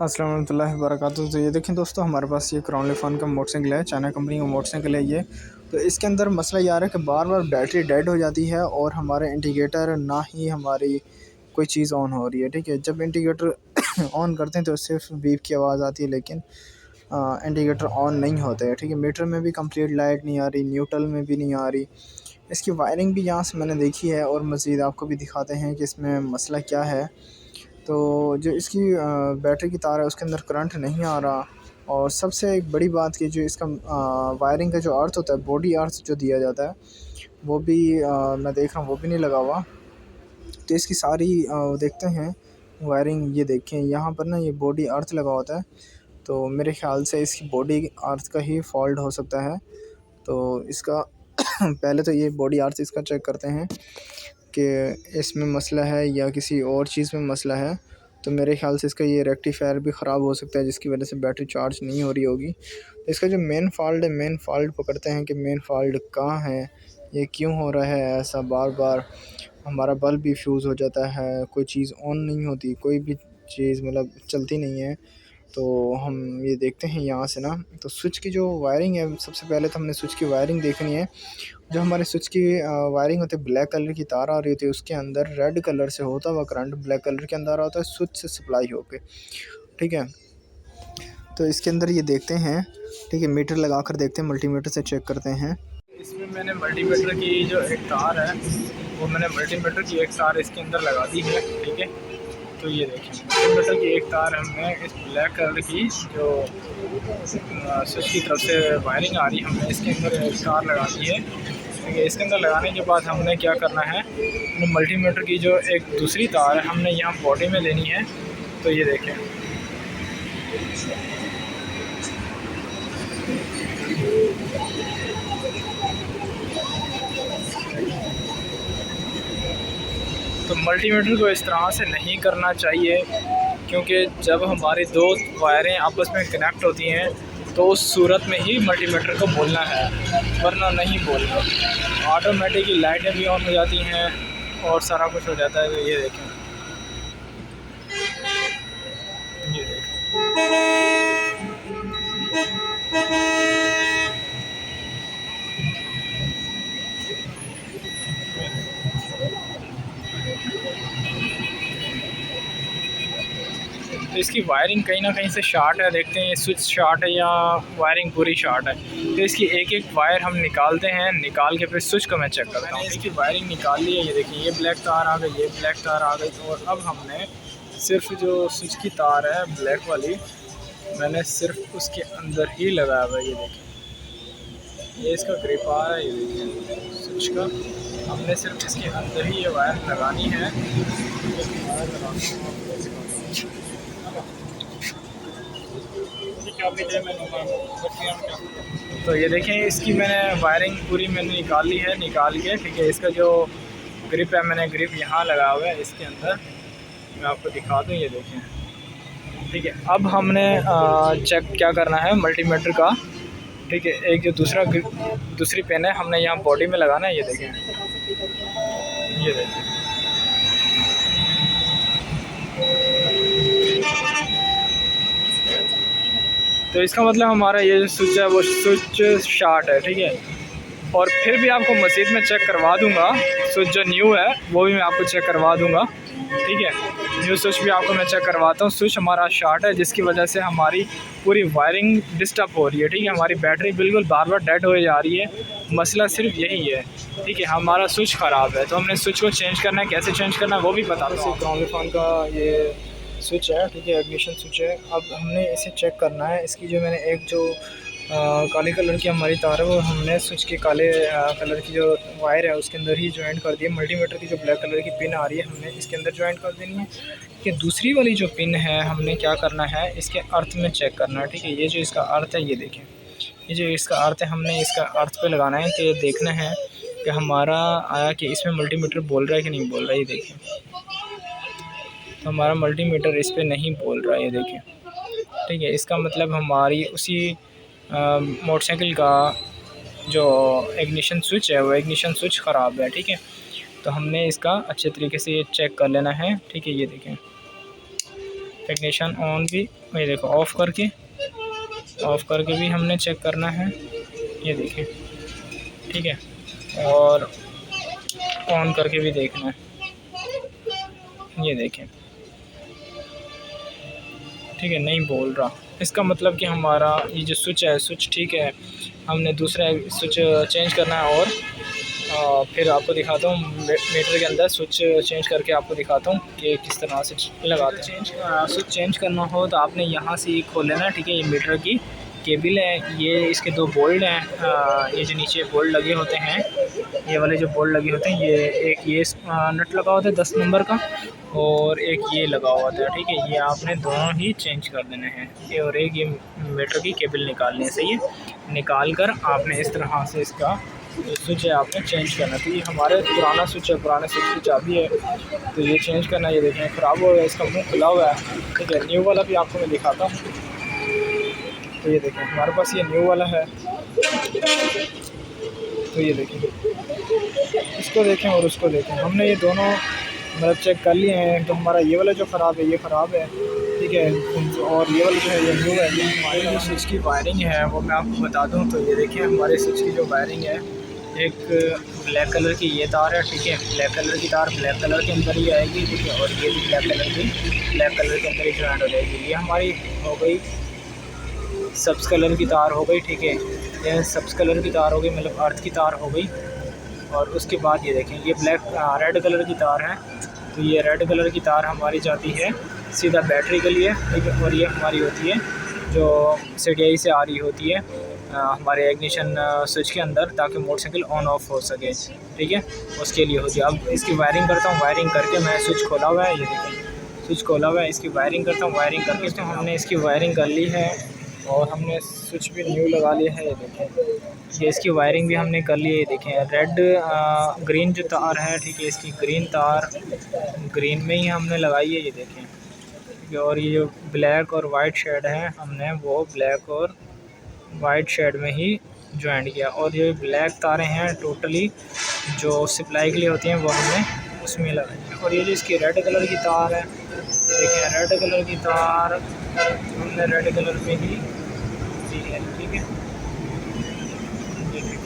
अस्सलाम वालेकुम वबरकातुहू। तो ये देखें दोस्तों, हमारे पास ये क्राउन लिफान का मोटरसाइकिल है, चाइना कंपनी का मोटरसाइकिल है ये। तो इसके अंदर मसला ये आ रहा है कि बार बार बैटरी डेड हो जाती है और हमारे इंडिकेटर ना ही हमारी कोई चीज़ ऑन हो रही है। ठीक है, जब इंडिकेटर ऑन करते हैं तो सिर्फ बीप की आवाज़ आती है, लेकिन इंडिकेटर ऑन नहीं होते हैं। ठीक है, मीटर में भी कंप्लीट लाइट नहीं आ रही, न्यूट्रल में भी नहीं आ रही। इसकी वायरिंग भी यहाँ से मैंने देखी है और मज़ीद आपको भी दिखाते हैं कि इसमें मसला क्या है। तो जो इसकी बैटरी की तार है उसके अंदर करंट नहीं आ रहा, और सबसे एक बड़ी बात कि जो इसका वायरिंग का जो अर्थ होता है, बॉडी अर्थ जो दिया जाता है, वो भी मैं देख रहा हूँ वो भी नहीं लगा हुआ। तो इसकी सारी देखते हैं वायरिंग। ये देखें यहाँ पर ना, ये बॉडी अर्थ लगा होता है, तो मेरे ख़्याल से इसकी बॉडी अर्थ का ही फॉल्ट हो सकता है। तो इसका पहले तो ये बॉडी अर्थ इसका चेक करते हैं कि इसमें मसला है या किसी और चीज़ में मसला है। तो मेरे ख़्याल से इसका ये रेक्टिफायर भी ख़राब हो सकता है, जिसकी वजह से बैटरी चार्ज नहीं हो रही होगी। तो इसका जो मेन फ़ॉल्ट है, मेन फ़ॉल्ट पकड़ते हैं कि मेन फ़ॉल्ट कहाँ है, ये क्यों हो रहा है ऐसा बार बार। हमारा बल्ब भी फ्यूज़ हो जाता है, कोई चीज़ ऑन नहीं होती, कोई भी चीज़ मतलब चलती नहीं है। तो हम ये देखते हैं यहाँ से ना, तो स्विच की जो वायरिंग है, सबसे पहले तो हमने स्विच की वायरिंग देखनी है। जो हमारे स्विच की वायरिंग होती है, ब्लैक कलर की तार आ रही होती है, उसके अंदर रेड कलर से होता हुआ करंट ब्लैक कलर के अंदर आ रहा होता है, स्विच से सप्लाई होके। ठीक है, तो इसके अंदर ये देखते हैं। ठीक है, मीटर लगा कर देखते हैं, मल्टीमीटर से चेक करते हैं। इसमें मैंने मल्टीमीटर की जो एक तार है, वो मैंने मल्टीमीटर की एक तार इसके अंदर लगा दी है। ठीक है, तो ये देखिए मल्टीमीटर की एक तार हमने इस ब्लैक कलर की जो स्विच की तरफ से वायरिंग आ रही है, हमने इसके अंदर एक तार लगा दी है। ठीक है, इसके अंदर लगाने के बाद हमने क्या करना है, मल्टीमीटर की जो एक दूसरी तार है हमने यहाँ बॉडी में लेनी है। तो ये देखें, तो मल्टीमीटर को इस तरह से नहीं करना चाहिए, क्योंकि जब हमारी दो वायरें आपस में कनेक्ट होती हैं तो उस सूरत में ही मल्टीमीटर को बोलना है, वरना नहीं बोलना। ऑटोमेटिकली लाइटें भी ऑन हो जाती हैं और सारा कुछ हो जाता है। तो ये देखें, ये देखें, तो इसकी वायरिंग कहीं ना कहीं से शॉर्ट है। देखते हैं स्विच शॉर्ट है या वायरिंग पूरी शॉर्ट है। तो इसकी एक एक वायर हम निकालते हैं, निकाल के फिर स्विच को मैं चेक करता हूँ। इसकी वायरिंग निकाल ली है, ये देखिए ये ब्लैक तार आ गई, ये ब्लैक तार आ गई। और अब हमने सिर्फ जो स्विच की तार है ब्लैक वाली, मैंने सिर्फ उसके अंदर ही लगाया हुआ है। ये देखिए, ये इसका ग्रिप आ रहा है, ये देखिए स्विच का। हमने सिर्फ इसके अंदर ही ये वायर लगानी है। वायर लगानी है, तो ये देखें इसकी मैंने वायरिंग पूरी मैंने निकाल ली है, निकाल के। ठीक है, इसका जो ग्रिप है, मैंने ग्रिप यहाँ लगा हुआ है इसके अंदर, मैं आपको दिखा दूँ। ये देखें, ठीक है। अब हमने चेक क्या करना है मल्टीमीटर का। ठीक है, एक जो दूसरी पेन है हमने यहाँ बॉडी में लगाना है। ये देखें, ये देखें, तो इसका मतलब हमारा ये जो स्विच है वो स्विच शॉर्ट है। ठीक है, और फिर भी आपको मज़ीद में चेक करवा दूंगा। स्विच जो न्यू है वो भी मैं आपको चेक करवा दूंगा। ठीक है, न्यू स्विच भी आपको मैं चेक करवाता हूँ। स्विच हमारा शॉर्ट है, जिसकी वजह से हमारी पूरी वायरिंग डिस्टर्ब हो रही है। ठीक है, हमारी बैटरी बिल्कुल बार बार डेड हो जा रही है। मसला सिर्फ यही है। ठीक है, हमारा स्विच ख़राब है, तो हमने स्विच को चेंज करना है। कैसे चेंज करना है वो भी बता दो। क्राउन लिफान का ये स्विच है, ठीक है, इग्निशन स्विच है। अब हमने इसे चेक करना है। इसकी जो मैंने एक जो काले कलर की हमारी तार है, वो हमने स्विच के काले कलर की जो वायर है उसके अंदर ही ज्वाइंट कर दी है। मल्टीमीटर की जो ब्लैक कलर की पिन आ रही है, हमने इसके अंदर ज्वाइंट कर देनी है। कि दूसरी वाली जो पिन है, हमने क्या करना है, इसके अर्थ में चेक करना है। ठीक है, ये जो इसका अर्थ है, ये देखें, ये जो इसका अर्थ है, हमने इसका अर्थ पे लगाना है। तो ये देखना है कि हमारा आया कि इसमें मल्टीमीटर बोल रहा है कि नहीं बोल रहा है। ये देखें, तो हमारा मल्टीमीटर इस पर नहीं बोल रहा है। ये देखें, ठीक है, इसका मतलब हमारी उसी मोटरसाइकिल का जो इग्निशन स्विच है, वो इग्निशन स्विच ख़राब है। ठीक है, तो हमने इसका अच्छे तरीके से ये चेक कर लेना है। ठीक है, ये देखें, इग्निशन ऑन भी, ये देखो ऑफ़ करके भी हमने चेक करना है, ये देखें, ठीक है। और ऑन करके भी देखना है, ये देखें, ठीक है, नहीं बोल रहा। इसका मतलब कि हमारा ये जो स्विच है, स्विच ठीक है। हमने दूसरा स्विच चेंज करना है और फिर आपको दिखाता हूँ मीटर के अंदर स्विच चेंज करके आपको दिखाता हूँ कि किस तरह से लगाते हैं। स्विच चेंज करना हो तो आपने यहाँ से ये खोल लेना, ठीक है। ये मीटर की केबल है, ये इसके 2 बोल्ट हैं। ये जो नीचे बोल्ट लगे होते हैं, ये वाले जो बोल्ट लगे होते हैं, ये एक ये नट लगा होता है 10 नंबर का, और एक ये लगा हुआ था, ठीक है। ये आपने दोनों ही चेंज कर देने हैं, ये और एक ये मीटर की केबल निकालनी है, सही है। निकाल कर आपने इस तरह से इसका स्विच है आपने चेंज करना। तो ये हमारे पुराना स्विच है, पुराने स्विच की चाबी है, तो ये चेंज करना। ये देखें ख़राब हो गया, इसका मुंह खुला हुआ है, ठीक है। न्यू वाला भी आपको मैं दिखाता हूँ। तो ये देखें हमारे पास ये न्यू वाला है, तो ये देखें, इसको देखें और उसको देखें। हमने ये दोनों मतलब चेक कर लिए हैं। तो हमारा ये वाला जो ख़राब है, ये ख़राब है, ठीक है। और ये वाला जो है ये न्यू है। ये हमारे जो स्विच की वायरिंग है वो मैं आपको बता दूं। तो ये देखिए हमारे स्विच की जो वायरिंग है, एक ब्लैक कलर की ये तार है, ठीक है। ब्लैक कलर की तार ब्लैक कलर के अंदर ही आएगी, ठीक है। और ये भी ब्लैक कलर के अंदर ही ज्वाइंट हो जाएगी। ये हमारी हो गई सब्ज़ कलर की तार हो गई, ठीक है। ये सब्ज़ कलर की तार हो गई, मतलब अर्थ की तार हो गई। और उसके बाद ये देखें ये रेड कलर की तार है। तो ये रेड कलर की तार हमारी जाती है सीधा बैटरी के लिए, ठीक है। और ये हमारी होती है जो CDI से आ रही होती है हमारे इग्निशन स्विच के अंदर, ताकि मोटरसाइकिल ऑन ऑफ हो सके, ठीक है। उसके लिए होती है। अब इसकी वायरिंग करता हूँ। वायरिंग करके मैं स्विच खोला हुआ है, ये देखें स्विच खोला हुआ है। इसकी वायरिंग करता हूँ। वायरिंग करके तो हमने इसकी वायरिंग कर ली है और हमने स्विच भी न्यू लगा लिया है, ये देखें। ये इसकी वायरिंग भी हमने कर ली है, ये देखें। रेड ग्रीन जो तार है, ठीक है, इसकी ग्रीन तार ग्रीन में ही हमने लगाई है, ये देखें। और ये जो ब्लैक और वाइट शेड है, हमने वो ब्लैक और वाइट शेड में ही ज्वाइन किया। और ये ब्लैक तारें हैं टोटली जो सप्लाई के लिए होती हैं, वो हमने उसमें लगाई है। और ये जो इसकी रेड कलर की तार है, देखिए रेड कलर की तार हमने रेड कलर में ही दी है, ठीक है। ये देखिए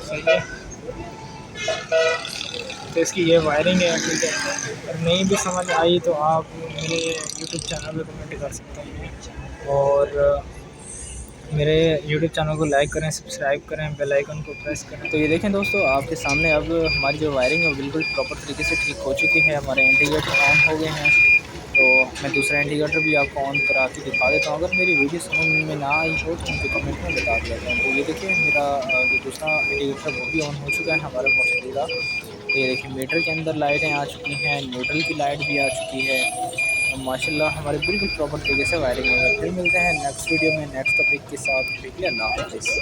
सही है। तो इसकी ये वायरिंग है, ठीक है। अगर नहीं भी समझ आई तो आप मेरे YouTube चैनल पे कमेंट कर सकते हैं। और मेरे YouTube चैनल को लाइक करें, सब्सक्राइब करें, बेल आइकन को प्रेस करें। तो ये देखें दोस्तों, आपके सामने अब हमारी जो वायरिंग है वो बिल्कुल प्रॉपर तरीके से ठीक हो चुकी है। हमारे इंडिकेटर ऑन हो गए हैं। तो मैं दूसरा इंडिकेटर भी आपको ऑन करा के दिखा देता हूँ। अगर मेरी वीडियो समझ में ना आई हो तो मुझे कमेंट में बता दिया जाए। तो ये देखिए मेरा जो दूसरा इंडिकेटर वो भी ऑन हो चुका है हमारा मोटरसाइकिल का। तो ये देखिए मीटर के अंदर लाइटें आ चुकी हैं, न्यूट्रल की लाइट भी आ चुकी है। तो माशाल्लाह हमारे बिल्कुल प्रॉपर तरीके से वायरिंग हो गई। फिर मिलते हैं नेक्स्ट वीडियो में नेक्स्ट टॉपिक के साथ। अल्लाह हाफ़िज़।